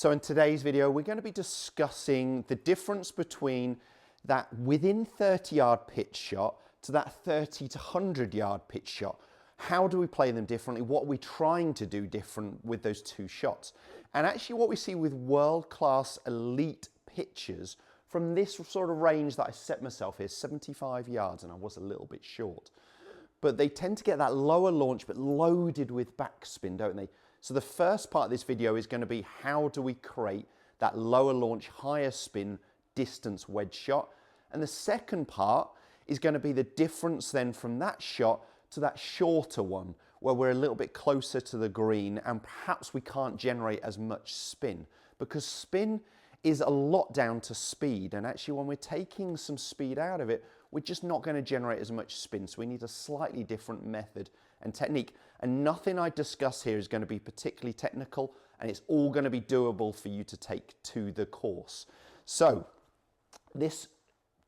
So in today's video, we're going to be discussing the difference between that within 30-yard pitch shot to that 30 to 100-yard pitch shot. How do we play them differently? What are we trying to do different with those two shots? And actually what we see with world-class elite pitchers from this sort of range that I set myself here, 75 yards, and I was a little bit short. But they tend to get that lower launch but loaded with backspin, don't they? So the first part of this video is going to be how do we create that lower launch, higher spin, distance wedge shot. And the second part is going to be the difference then from that shot to that shorter one, where we're a little bit closer to the green and perhaps we can't generate as much spin, because spin is a lot down to speed, and actually when we're taking some speed out of it, we're just not going to generate as much spin. So we need a slightly different method and technique, and nothing I discuss here is going to be particularly technical, and it's all going to be doable for you to take to the course. So this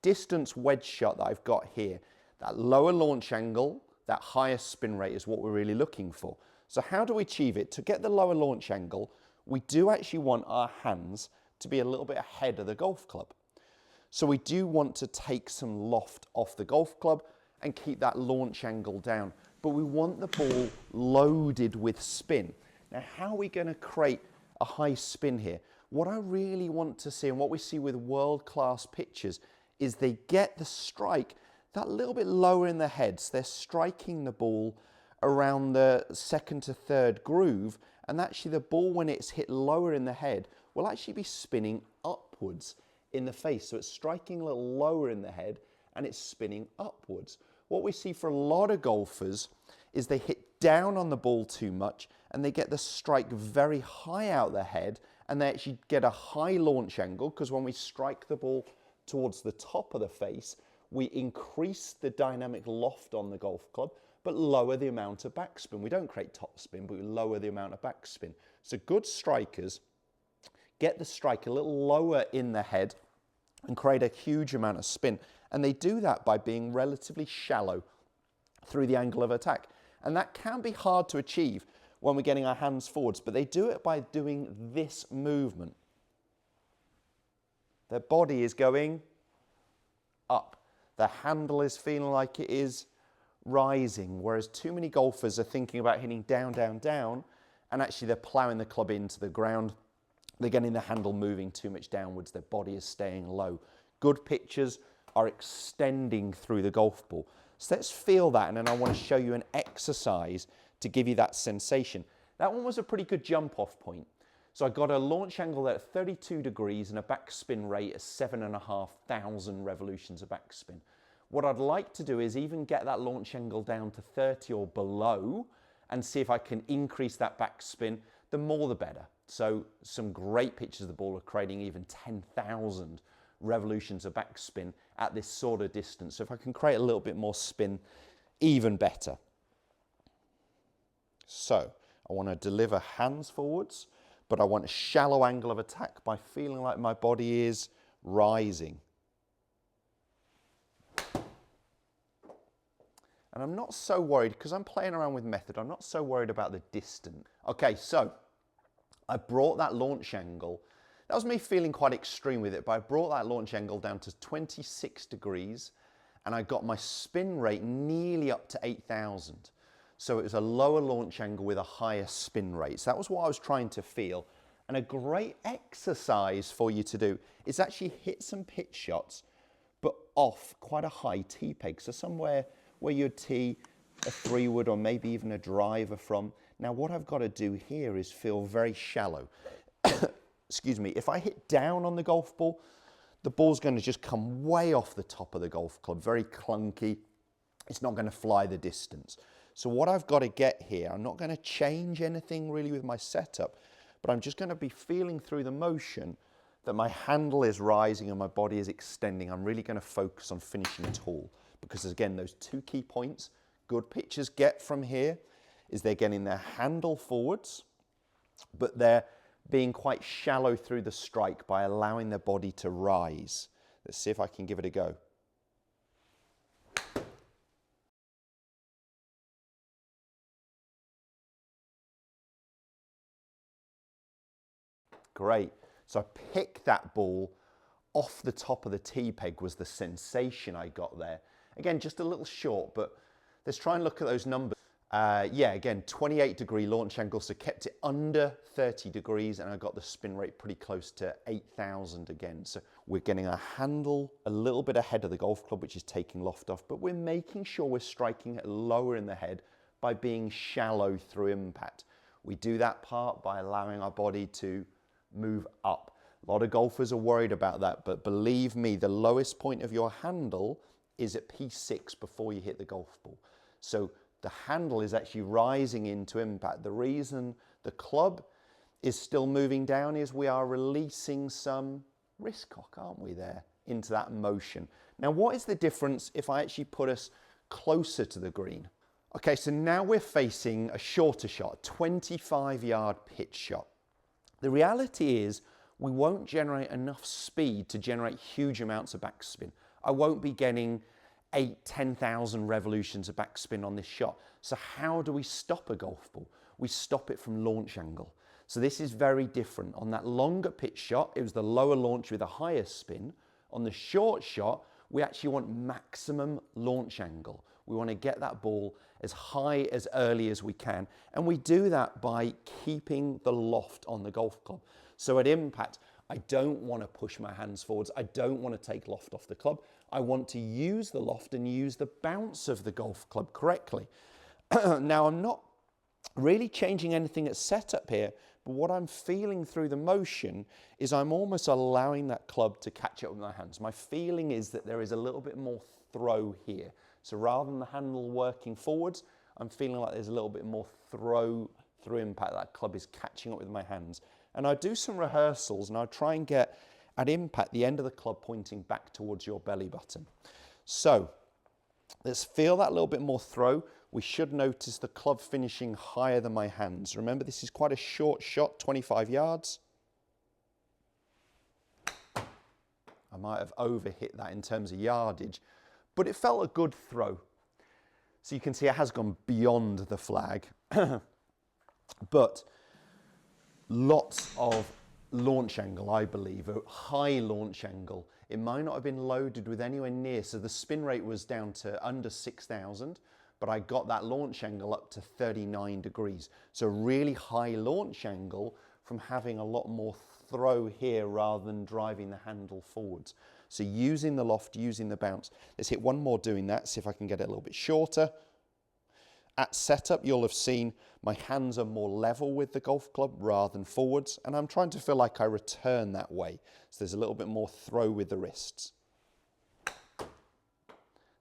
distance wedge shot that I've got here, that lower launch angle, that higher spin rate is what we're really looking for. So how do we achieve it? To get the lower launch angle, we do actually want our hands to be a little bit ahead of the golf club. So we do want to take some loft off the golf club and keep that launch angle down. But we want the ball loaded with spin. Now, how are we going to create a high spin here? What I really want to see, and what we see with world-class pitchers, is they get the strike that little bit lower in the head. So they're striking the ball around the second to third groove, and actually the ball, when it's hit lower in the head, will actually be spinning upwards in the face. So it's striking a little lower in the head and it's spinning upwards. What we see for a lot of golfers is they hit down on the ball too much and they get the strike very high out the head, and they actually get a high launch angle, because when we strike the ball towards the top of the face, we increase the dynamic loft on the golf club, but lower the amount of backspin. We don't create top spin, but we lower the amount of backspin. So good strikers get the strike a little lower in the head and create a huge amount of spin. And they do that by being relatively shallow through the angle of attack. And that can be hard to achieve when we're getting our hands forwards, but they do it by doing this movement. Their body is going up. The handle is feeling like it is rising, whereas too many golfers are thinking about hitting down, down, down, and actually they're ploughing the club into the ground. They're getting the handle moving too much downwards. Their body is staying low. Good pitchers are extending through the golf ball. So let's feel that, and then I want to show you an exercise to give you that sensation. That one was a pretty good jump-off point. So I got a launch angle at 32 degrees and a backspin rate of 7,500 revolutions of backspin. What I'd like to do is even get that launch angle down to 30 or below and see if I can increase that backspin. The more the better. So some great pitchers of the ball are creating even 10,000 revolutions of backspin at this sort of distance. So if I can create a little bit more spin, even better. So I want to deliver hands forwards, but I want a shallow angle of attack by feeling like my body is rising. And I'm not so worried, because I'm playing around with method, I'm not so worried about the distance. Okay, so I brought that launch angle. That was me feeling quite extreme with it, but I brought that launch angle down to 26 degrees, and I got my spin rate nearly up to 8,000. So it was a lower launch angle with a higher spin rate. So that was what I was trying to feel. And a great exercise for you to do is actually hit some pitch shots, but off quite a high tee peg. So somewhere where you'd tee a 3-wood or maybe even a driver from. Now what I've got to do here is feel very shallow. Excuse me, if I hit down on the golf ball, the ball's going to just come way off the top of the golf club, very clunky. It's not going to fly the distance. So what I've got to get here, I'm not going to change anything really with my setup, but I'm just going to be feeling through the motion that my handle is rising and my body is extending. I'm really going to focus on finishing tall, because again, those two key points good pitchers get from here is they're getting their handle forwards, but they're being quite shallow through the strike by allowing their body to rise. Let's see if I can give it a go. Great. So I picked that ball off the top of the tee peg was the sensation I got there. Again, just a little short, but let's try and look at those numbers. Yeah, again, 28-degree launch angle, so kept it under 30 degrees, and I got the spin rate pretty close to 8,000 again. So we're getting our handle a little bit ahead of the golf club, which is taking loft off, but we're making sure we're striking it lower in the head by being shallow through impact. We do that part by allowing our body to move up. A lot of golfers are worried about that, but believe me, the lowest point of your handle is at P6 before you hit the golf ball. So the handle is actually rising into impact. The reason the club is still moving down is we are releasing some wrist cock, aren't we, there, into that motion. Now, what is the difference if I actually put us closer to the green? Okay, so now we're facing a shorter shot, a 25-yard pitch shot. The reality is we won't generate enough speed to generate huge amounts of backspin. I won't be getting 10,000 revolutions of backspin on this shot. So how do we stop a golf ball? We stop it from launch angle. So this is very different. On that longer pitch shot, it was the lower launch with a higher spin. On the short shot, we actually want maximum launch angle. We want to get that ball as high as early as we can. And we do that by keeping the loft on the golf club. So at impact, I don't want to push my hands forwards. I don't want to take loft off the club. I want to use the loft and use the bounce of the golf club correctly. Now, I'm not really changing anything at setup here, but what I'm feeling through the motion is I'm almost allowing that club to catch up with my hands. My feeling is that there is a little bit more throw here. So rather than the handle working forwards, I'm feeling like there's a little bit more throw through impact. That club is catching up with my hands. And I do some rehearsals and I try and get at impact the end of the club pointing back towards your belly button. So let's feel that little bit more throw. We should notice the club finishing higher than my hands. Remember, this is quite a short shot, 25 yards. I might have overhit that in terms of yardage, but it felt a good throw. So you can see it has gone beyond the flag, but lots of launch angle, I believe, a high launch angle. It might not have been loaded with anywhere near, so the spin rate was down to under 6,000, but I got that launch angle up to 39 degrees. So really high launch angle from having a lot more throw here rather than driving the handle forwards. So using the loft, using the bounce. Let's hit one more doing that, see if I can get it a little bit shorter. At setup, you'll have seen my hands are more level with the golf club rather than forwards, and I'm trying to feel like I return that way. So there's a little bit more throw with the wrists. So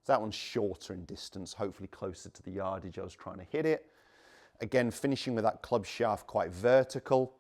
that one's shorter in distance, hopefully closer to the yardage I was trying to hit it. Again, finishing with that club shaft quite vertical.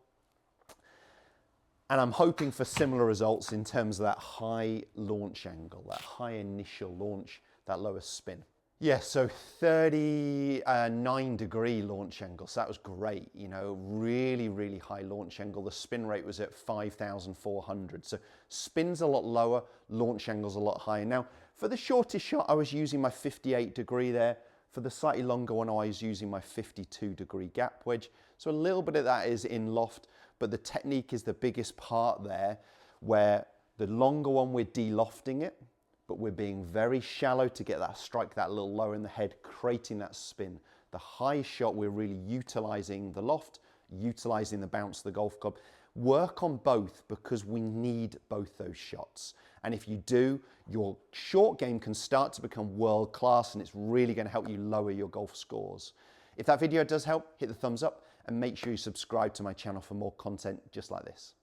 And I'm hoping for similar results in terms of that high launch angle, that high initial launch, that lower spin. Yeah, so 39-degree launch angle, so that was great, you know, really, really high launch angle. The spin rate was at 5,400, so spin's a lot lower, launch angle's a lot higher. Now, for the shortest shot, I was using my 58-degree there. For the slightly longer one, I was using my 52-degree gap wedge. So a little bit of that is in loft, but the technique is the biggest part there, where the longer one, we're de-lofting it, but we're being very shallow to get that strike that little lower in the head, creating that spin. The high shot, we're really utilizing the loft, utilizing the bounce of the golf club. Work on both because we need both those shots. And if you do, your short game can start to become world class, and it's really going to help you lower your golf scores. If that video does help, hit the thumbs up and make sure you subscribe to my channel for more content just like this.